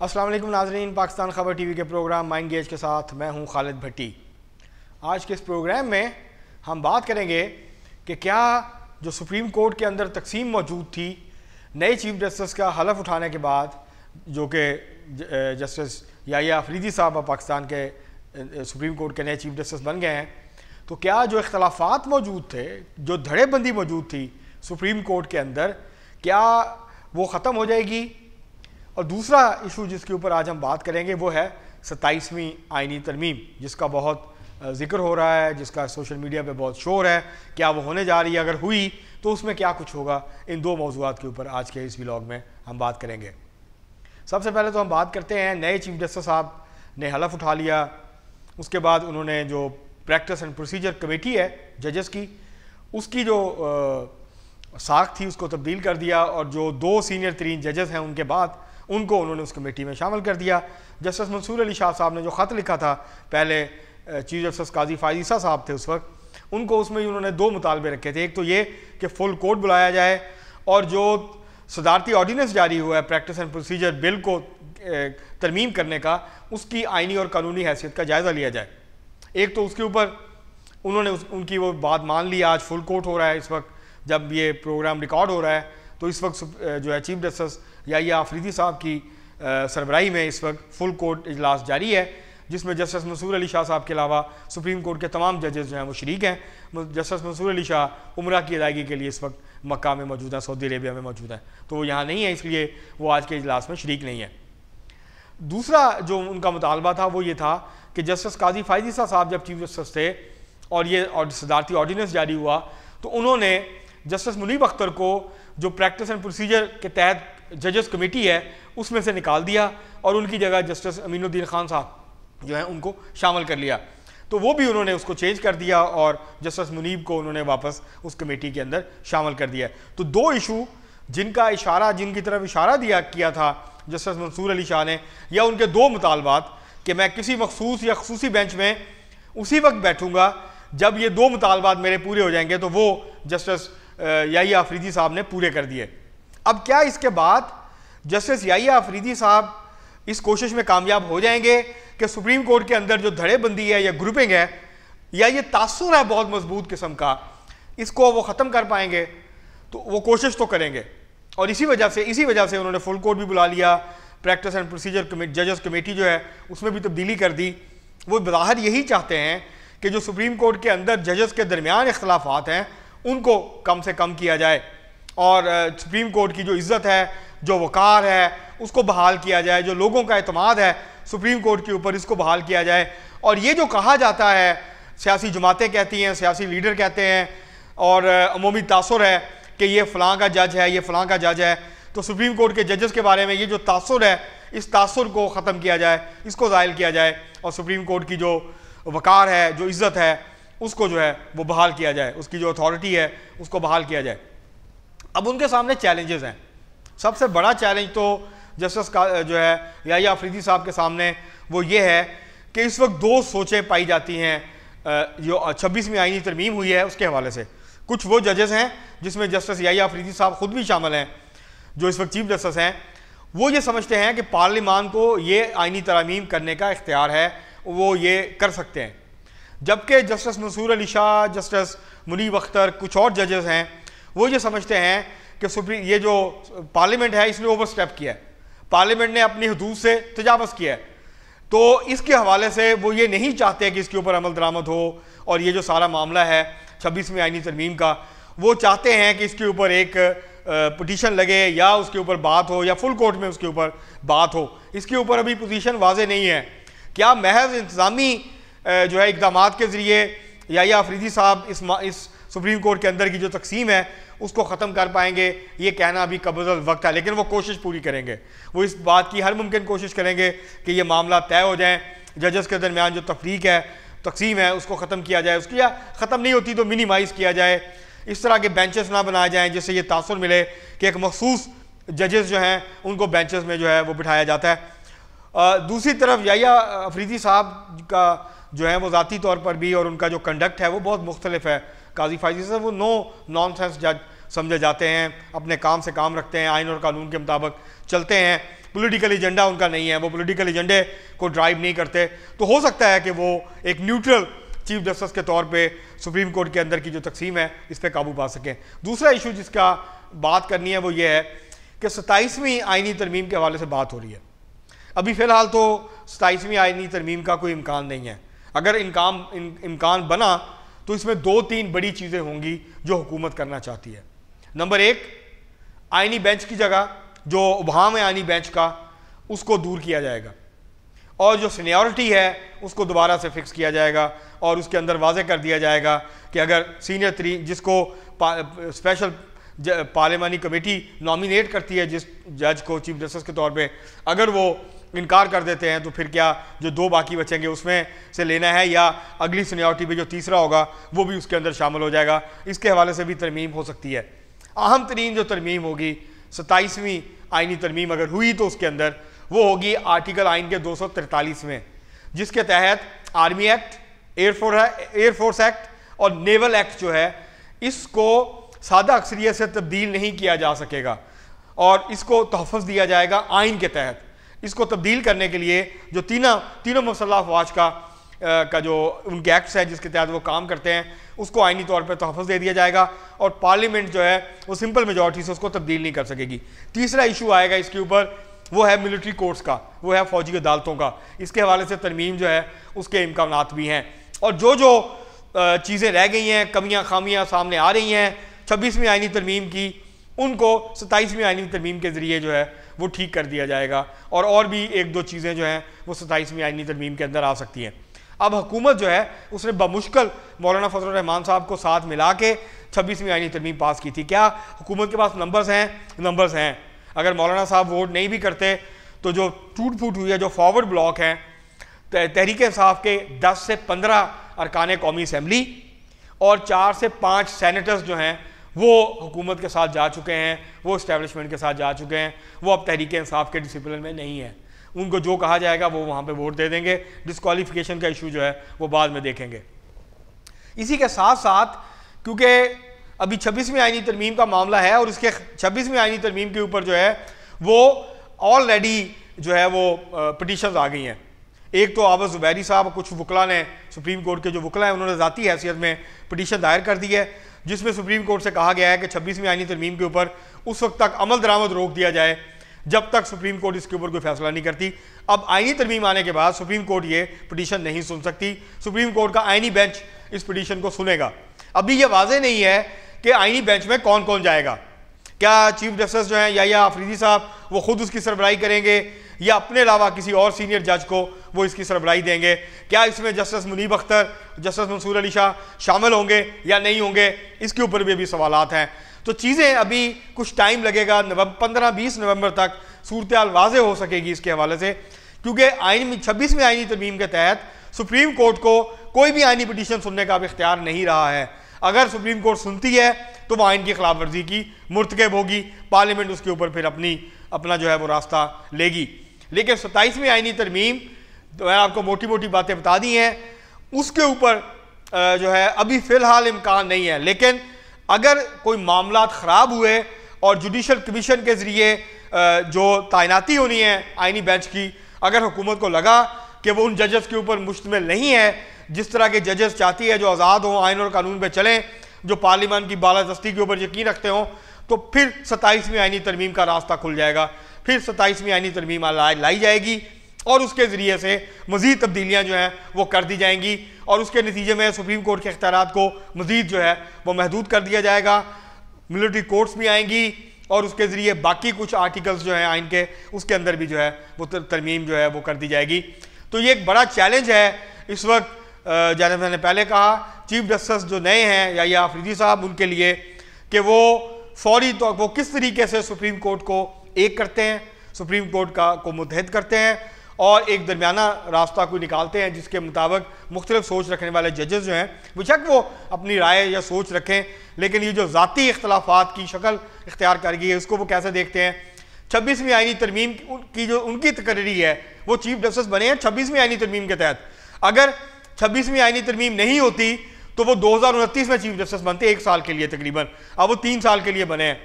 अस्सलाम वालेकुम नाज़रीन, पाकिस्तान खबर टीवी के प्रोग्राम माइंड गेज के साथ मैं हूं खालिद भट्टी। आज के इस प्रोग्राम में हम बात करेंगे कि क्या जो सुप्रीम कोर्ट के अंदर तकसीम मौजूद थी नए चीफ जस्टिस का हलफ उठाने के बाद, जो कि जस्टिस याहिया अफरीदी साहब पाकिस्तान के सुप्रीम कोर्ट के नए चीफ जस्टिस बन गए हैं, तो क्या जो इख्तलाफात मौजूद थे, जो धड़ेबंदी मौजूद थी सुप्रीम कोर्ट के अंदर, क्या वो ख़त्म हो जाएगी? और दूसरा इशू जिसके ऊपर आज हम बात करेंगे वो है 27वीं आईनी तरमीम, जिसका बहुत जिक्र हो रहा है, जिसका सोशल मीडिया पे बहुत शोर है। क्या वो होने जा रही है? अगर हुई तो उसमें क्या कुछ होगा? इन दो मौज़ूआत के ऊपर आज के इस व्लॉग में हम बात करेंगे। सबसे पहले तो हम बात करते हैं, नए चीफ जस्टिस साहब ने हलफ उठा लिया। उसके बाद उन्होंने जो प्रैक्टिस एंड प्रोसीजर कमेटी है जजेस की, उसकी जो साख थी उसको तब्दील कर दिया, और जो दो सीनियर तरीन जजेस हैं उनके बाद उनको उन्होंने उस कमेटी में शामिल कर दिया। जस्टिस मंसूर अली शाह साहब ने जो ख़त लिखा था, पहले चीफ जस्टिस काजी फ़ायज़ ईसा साहब थे उस वक्त, उनको उसमें उन्होंने दो मुतालबे रखे थे। एक तो ये कि फुल कोर्ट बुलाया जाए, और जो सदारती ऑर्डीनेंस जारी हुआ है प्रैक्टिस एंड प्रोसीजर बिल को तरमीम करने का, उसकी आइनी और कानूनी हैसियत का जायज़ा लिया जाए। एक तो उसके ऊपर उन्होंने उनकी वो बात मान ली। आज फुल कोर्ट हो रहा है, इस वक्त जब ये प्रोग्राम रिकॉर्ड हो रहा है, तो इस वक्त जो है चीफ जस्टिस याहिया अफरीदी साहब की सरबराही में इस वक्त फुल कोर्ट इजलास जारी है, जिसमें जस्टिस मंसूर अली शाह साहब के अलावा सुप्रीम कोर्ट के तमाम जजेस जो हैं वो शरीक हैं। जस्टिस मंसूर अली शाह उम्रा की अदायगी के लिए इस वक्त मक्का में मौजूद है, सऊदी अरेबिया में मौजूद है, तो वो यहाँ नहीं है, इसलिए वो आज के इजलास में शरीक नहीं है। दूसरा जो उनका मुतालबा था वो ये था कि जस्टिस काजी फ़ायज़ ईसा साहब जब चीफ जस्टिस थे और ये सदारती ऑर्डीनेंस जारी हुआ, तो उन्होंने जस्टिस मुनीब अख्तर को जो प्रैक्टिस एंड प्रोसीजर के तहत जजेस कमेटी है उसमें से निकाल दिया, और उनकी जगह जस्टिस अमीनुद्दीन खान साहब जो है उनको शामिल कर लिया। तो वो भी उन्होंने उसको चेंज कर दिया, और जस्टिस मुनीब को उन्होंने वापस उस कमेटी के अंदर शामिल कर दिया। तो दो इशू जिनकी तरफ इशारा किया था जस्टिस मंसूर अली शाह ने, या उनके दो मुतालबात कि मैं किसी मखसूस या खसूसी बेंच में उसी वक्त बैठूंगा जब ये दो मुतालबात मेरे पूरे हो जाएंगे, तो वो जस्टिस याहिया अफरीदी साहब ने पूरे कर दिए। अब क्या इसके बाद जस्टिस याहिया अफरीदी साहब इस कोशिश में कामयाब हो जाएंगे कि सुप्रीम कोर्ट के अंदर जो धड़ेबंदी है या ग्रुपिंग है या ये तासुर है बहुत मजबूत किस्म का, इसको वो ख़त्म कर पाएंगे? तो वो कोशिश तो करेंगे, और इसी वजह से उन्होंने फुल कोर्ट भी बुला लिया। प्रैक्टिस एंड प्रोसीजर जजेस कमेटी जो है उसमें भी तब्दीली कर दी। वो बाहर यही चाहते हैं कि जो सुप्रीम कोर्ट के अंदर जजेस के दरमियान इख्तलाफात हैं उनको कम से कम किया जाए, और सुप्रीम कोर्ट की जो इज़्ज़त है, जो वक़ार है, उसको बहाल किया जाए। जो लोगों का एतमाद है सुप्रीम कोर्ट के ऊपर, इसको बहाल किया जाए। और ये जो कहा जाता है, सियासी जमातें कहती हैं, सियासी लीडर कहते हैं, और अमूमी तासुर है कि ये फ़लाँ का जज है, ये फ़लाँ का जज है, तो सुप्रीम कोर्ट के जजेस के बारे में ये जो तासुर है, इस तासुर को ख़त्म किया जाए, इसको ज़ाइल किया जाए, और सुप्रीम कोर्ट की जो वक़ार है, जो इज़्ज़त है, उसको जो है वो बहाल किया जाए, उसकी जो अथॉरिटी है उसको बहाल किया जाए। अब उनके सामने चैलेंजेस हैं। सबसे बड़ा चैलेंज तो जस्टिस का जो है याहिया अफरीदी साहब के सामने वो ये है कि इस वक्त दो सोचें पाई जाती हैं जो 26वीं आईनी तरमीम हुई है उसके हवाले से। कुछ वो जजेस हैं जिसमें जस्टिस याहिया अफरीदी साहब खुद भी शामिल हैं, जो इस वक्त चीफ जस्टिस हैं, वो ये समझते हैं कि पार्लियामान को ये आईनी तरमीम करने का इख्तियार है, वो ये कर सकते हैं। जबकि जस्टिस मंसूर अली शाह, जस्टिस मुनीब अख्तर, कुछ और जजेस हैं, वो ये समझते हैं कि ये जो पार्लियामेंट है इसने ओवर स्टेप किया है, पार्लियामेंट ने अपनी हदूद से तजावज़ किया है, तो इसके हवाले से वो ये नहीं चाहते कि इसके ऊपर अमल दरामद हो। और ये जो सारा मामला है 26वीं आईनी तरमीम का, वो चाहते हैं कि इसके ऊपर एक पिटीशन लगे, या उसके ऊपर बात हो, या फुल कोर्ट में उसके ऊपर बात हो। इसके ऊपर अभी पोजीशन वाज़े नहीं है। क्या महज इंतज़ामी जो है इक़दामात के ज़रिए याहिया अफरीदी साहब इस सुप्रीम कोर्ट के अंदर की जो तकसीम है उसको ख़त्म कर पाएंगे? ये कहना अभी कब्ज़ल वक्त है, लेकिन वो कोशिश पूरी करेंगे। वो इस बात की हर मुमकिन कोशिश करेंगे कि ये मामला तय हो जाए, जजेस के दरमियान जो तफरीक है, तकसीम है, उसको ख़त्म किया जाए, उसकी या ख़त्म नहीं होती तो मिनिमाइज़ किया जाए। इस तरह के बेंचेस ना बनाए जाएँ जिससे ये तासुर मिले कि एक मखसूस जजेस जो हैं उनको बेंचेस में जो है वो बिठाया जाता है। दूसरी तरफ याहिया अफरीदी साहब का जो है वो ज़ाती तौर पर भी, और उनका जो कंडक्ट है वो बहुत मुख्तलिफ है काजी फ़ायज़ी से। वो नॉनसेंस जज समझे जाते हैं, अपने काम से काम रखते हैं, आइन और कानून के मुताबिक चलते हैं, पॉलिटिकल एजेंडा उनका नहीं है, वो पॉलिटिकल एजेंडे को ड्राइव नहीं करते, तो हो सकता है कि वो एक न्यूट्रल चीफ जस्टिस के तौर पे सुप्रीम कोर्ट के अंदर की जो तकसीम है इस पर काबू पा सकें। दूसरा इशू जिसका बात करनी है वो ये है कि 27वीं आईनी तरमीम के हवाले से बात हो रही है। अभी फ़िलहाल तो 27वीं आईनी तरमीम का कोई इम्कान नहीं है। अगर इम्कान बना तो इसमें 2-3 बड़ी चीज़ें होंगी जो हुकूमत करना चाहती है। नंबर 1, आईनी बेंच की जगह जो उभाम है आईनी बेंच का, उसको दूर किया जाएगा और जो सीनियरिटी है उसको दोबारा से फिक्स किया जाएगा और उसके अंदर वाज़ेह कर दिया जाएगा कि अगर सीनियर 3 जिसको स्पेशल पार्लियामानी कमेटी नॉमिनेट करती है जिस जज को चीफ जस्टिस के तौर पे, अगर वो इनकार कर देते हैं तो फिर क्या जो 2 बाकी बचेंगे उसमें से लेना है या अगली सीनियरिटी पे जो तीसरा होगा वो भी उसके अंदर शामिल हो जाएगा। इसके हवाले से भी तरमीम हो सकती है। अहम तरीन जो तरमीम होगी 27वीं आईनी तरमीम अगर हुई तो उसके अंदर वो होगी आर्टिकल आइन के 243 में, जिसके तहत आर्मी एक्ट, एयरफोर्स एक्ट और नेवल एक्ट जो है इसको सादा अक्सरियत से तब्दील नहीं किया जा सकेगा और इसको तहफ़्फ़ुज़ दिया जाएगा आइन के तहत। इसको तब्दील करने के लिए जो तीनों मुसल्लह अफ़वाज का जो उनके एक्ट्स हैं जिसके तहत वो काम करते हैं उसको आइनी तौर पर तहफ़्फ़ुज़ दे दिया जाएगा और पार्लियामेंट जो है वो सिंपल मेजॉरिटी से उसको तब्दील नहीं कर सकेगी। तीसरा इशू आएगा इसके ऊपर, वो है मिलिट्री कोर्ट्स का, वो है फ़ौजी अदालतों का। इसके हवाले से तरमीम जो है उसके इम्कानात भी हैं और जो चीज़ें रह गई हैं, कमियाँ खामियाँ सामने आ रही हैं 26वीं आईनी तरमीम की, उनको 27वीं आईनी तरमीम के ज़रिए जो है वो ठीक कर दिया जाएगा और भी 1-2 चीज़ें जो हैं वो 27वीं आईनी तरमीम के अंदर आ सकती हैं। अब हुकूमत जो है उसने बमुश्किल मौलाना फजल रहमान साहब को साथ मिला के 26वीं आईनी तरमीम पास की थी। क्या हुकूमत के पास नंबर्स हैं? अगर मौलाना साहब वोट नहीं भी करते तो जो टूट फूट हुई है, जो फॉरवर्ड ब्लॉक हैं तहरीक इंसाफ के 10 से 15 अरकान कौमी असम्बली और 4 से 5 सेनेटर्स जो हैं वो हुकूमत के साथ जा चुके हैं, वो इस्टेब्लिशमेंट के साथ जा चुके हैं, वो अब तहरीक इंसाफ के डिसिप्लिन में नहीं है। उनको जो कहा जाएगा वो वहाँ पे वोट दे देंगे। डिस्क्वालिफिकेशन का इशू जो है वो बाद में देखेंगे। इसी के साथ साथ क्योंकि अभी 26वीं आईनी तरमीम का मामला है और इसके 26वीं आईनी तरमीम के ऊपर जो है वो ऑलरेडी जो है वो पटिशन्स आ गई हैं। एक तो आबद ज़ुबैरी साहब, कुछ वकला ने, सुप्रीम कोर्ट के जो वकला हैं उन्होंने ज़ाती हैसियत में पटिशन दायर कर दी है जिसमें सुप्रीम कोर्ट से कहा गया है कि 26वीं आईनी तरमीम के ऊपर उस वक्त तक अमल दरामद रोक दिया जाए जब तक सुप्रीम कोर्ट इसके ऊपर कोई फैसला नहीं करती। अब आईनी तरमीम आने के बाद सुप्रीम कोर्ट ये पटिशन नहीं सुन सकती, सुप्रीम कोर्ट का आईनी बेंच इस पटिशन को सुनेगा। अभी ये वाज़ेह नहीं है कि आईनी बेंच में कौन कौन जाएगा। क्या चीफ जस्टिस जो हैं या अफरीदी साहब वो खुद उसकी सरबराही करेंगे या अपने अलावा किसी और सीनियर जज को वो इसकी सरबराही देंगे? क्या इसमें जस्टिस मुनीब अख्तर, जस्टिस मंसूर अली शाह शामिल होंगे या नहीं होंगे? इसके ऊपर भी अभी सवालात हैं। तो चीज़ें अभी कुछ टाइम लगेगा, 15-20 नवंबर तक सूरत हाल वाज़ेह हो सकेगी इसके हवाले से, क्योंकि 26वीं आईनी तरमीम के तहत सुप्रीम कोर्ट को कोई भी आईनी पटिशन सुनने का अब इख्तियार नहीं रहा है। अगर सुप्रीम कोर्ट सुनती है तो वह आइन की खिलाफ वर्जी की मुर्तकब होगी, पार्लियामेंट उसके ऊपर फिर अपना जो है वो रास्ता लेगी। लेकिन 27वीं आईनी तरमीम तो मैंने आपको मोटी मोटी बातें बता दी हैं, उसके ऊपर जो है अभी फ़िलहाल इम्कान नहीं है। लेकिन अगर कोई मामला ख़राब हुए और जुडिशल कमीशन के ज़रिए जो तैनाती होनी है आईनी बेंच की, अगर हुकूमत को लगा कि वो उन जजेस के ऊपर मुश्तमिल नहीं है जिस तरह के जजेस चाहती है, जो आज़ाद हों, आइन और कानून पे चलें, जो पार्लियामान की बालादस्ती के ऊपर यकीन रखते हों, तो फिर 27वीं आईनी तरमीम का रास्ता खुल जाएगा। फिर 27वीं आईनी तरमीम लाई जाएगी और उसके ज़रिए से मज़ीद तब्दीलियाँ जो हैं वो कर दी जाएंगी और उसके नतीजे में सुप्रीम कोर्ट के इख्तियारात को मज़ीद जो है वो महदूद कर दिया जाएगा। मिलिट्री कोर्ट्स भी आएंगी और उसके ज़रिए बाकी कुछ आर्टिकल्स जो हैं आइन के, उसके अंदर भी जो है वो तरमीम जो है वो कर दी जाएगी। तो ये एक बड़ा चैलेंज है इस वक्त, जैसे मैंने पहले कहा, चीफ जस्टिस जो नए हैं या अफरीदी साहब, उनके लिए कि वो फौरी तो वो किस तरीके से सुप्रीम कोर्ट को एक करते हैं, सुप्रीम कोर्ट को मुत्तहद करते हैं और एक दरमियाना रास्ता को निकालते हैं जिसके मुताबिक मुख्तलिफ सोच रखने वाले जजेस जो हैं बेशक वो अपनी राय या सोच रखें, लेकिन ये जो ज़ाती इख्तलाफात की शक्ल इख्तियार कर गई है उसको वो कैसे देखते हैं। 26वीं आईनी तरमीम की जो उनकी तकरीरी है वो चीफ जस्टिस बने हैं 26वीं आईनी तरमीम के तहत। अगर 26वीं आईनी तरमीम नहीं होती तो वो 2029 में चीफ जस्टिस बनते, 1 साल के लिए तकरीबन। अब वो 3 साल के लिए बने हैं,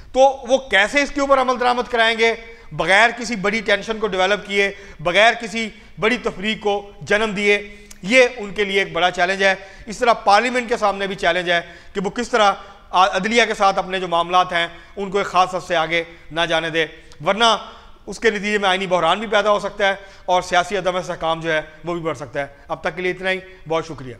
तो वो कैसे इसके ऊपर अमल दरामद कराएंगे बग़ैर किसी बड़ी टेंशन को डेवलप किए, बग़ैर किसी बड़ी तफरीक को जन्म दिए, ये उनके लिए एक बड़ा चैलेंज है। इस तरह पार्लियामेंट के सामने भी चैलेंज है कि वो किस तरह अदलिया के साथ अपने जो मामलात हैं उनको एक ख़ास हद से आगे ना जाने दे, वरना उसके नतीजे में आईनी बहरान भी पैदा हो सकता है और सियासी अदम इस्तेहकाम जो है वो भी बढ़ सकता है। अब तक के लिए इतना ही, बहुत शुक्रिया।